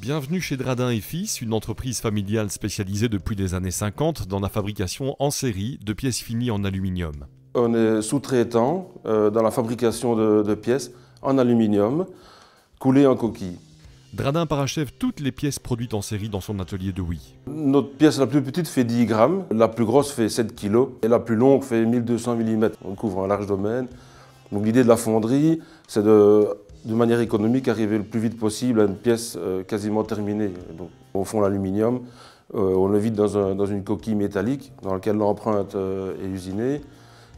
Bienvenue chez Dradin et Fils, une entreprise familiale spécialisée depuis les années 50 dans la fabrication en série de pièces finies en aluminium. On est sous-traitant dans la fabrication de pièces en aluminium coulées en coquille. Dradin parachève toutes les pièces produites en série dans son atelier de Huy. Notre pièce la plus petite fait 10 grammes, la plus grosse fait 7 kg et la plus longue fait 1200 mm. On couvre un large domaine. Donc l'idée de la fonderie, c'est de manière économique, arriver le plus vite possible à une pièce quasiment terminée. Donc, on fond l'aluminium, on le vide dans une coquille métallique dans laquelle l'empreinte est usinée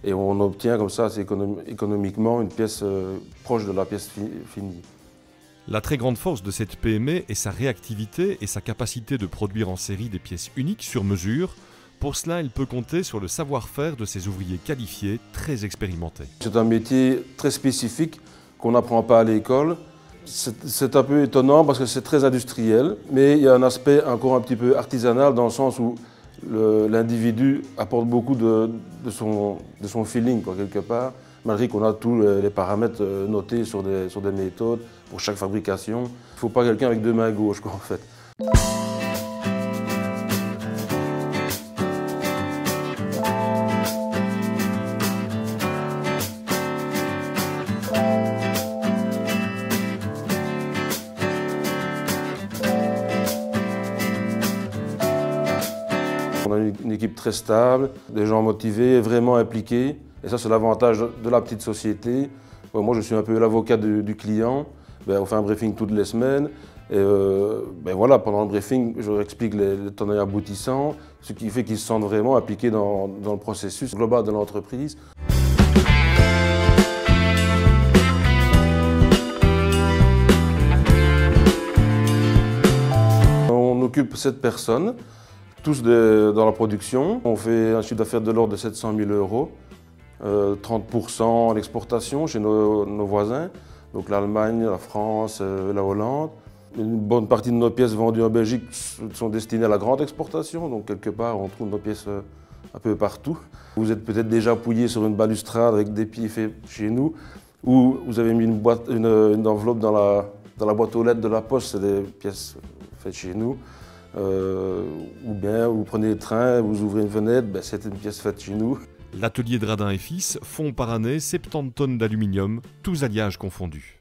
et on obtient comme ça assez économiquement une pièce proche de la pièce finie. La très grande force de cette PME est sa réactivité et sa capacité de produire en série des pièces uniques sur mesure. Pour cela, elle peut compter sur le savoir-faire de ses ouvriers qualifiés, très expérimentés. C'est un métier très spécifique qu'on n'apprend pas à l'école. C'est un peu étonnant parce que c'est très industriel, mais il y a un aspect encore un petit peu artisanal dans le sens où l'individu apporte beaucoup de son feeling, quelque part, malgré qu'on a tous les paramètres notés sur des méthodes pour chaque fabrication. Il ne faut pas quelqu'un avec deux mains gauches, en fait. On a une équipe très stable, des gens motivés, vraiment impliqués. Et ça, c'est l'avantage de la petite société. Moi, je suis un peu l'avocat du client. On fait un briefing toutes les semaines. Et voilà, pendant le briefing, je leur explique les tenants et aboutissants, ce qui fait qu'ils se sentent vraiment impliqués dans le processus global de l'entreprise. On occupe 7 personnes. Tous dans la production. On fait un chiffre d'affaires de l'ordre de 700 000 €, 30% à l'exportation chez nos voisins, donc l'Allemagne, la France, la Hollande. Une bonne partie de nos pièces vendues en Belgique sont destinées à la grande exportation, donc quelque part on trouve nos pièces un peu partout. Vous êtes peut-être déjà appuyé sur une balustrade avec des pieds faits chez nous, ou vous avez mis une enveloppe dans la boîte aux lettres de la poste, c'est des pièces faites chez nous. Ou bien vous prenez le train, vous ouvrez une fenêtre, c'est une pièce faite chez nous. L'atelier Dradin et Fils fond par année 70 tonnes d'aluminium, tous alliages confondus.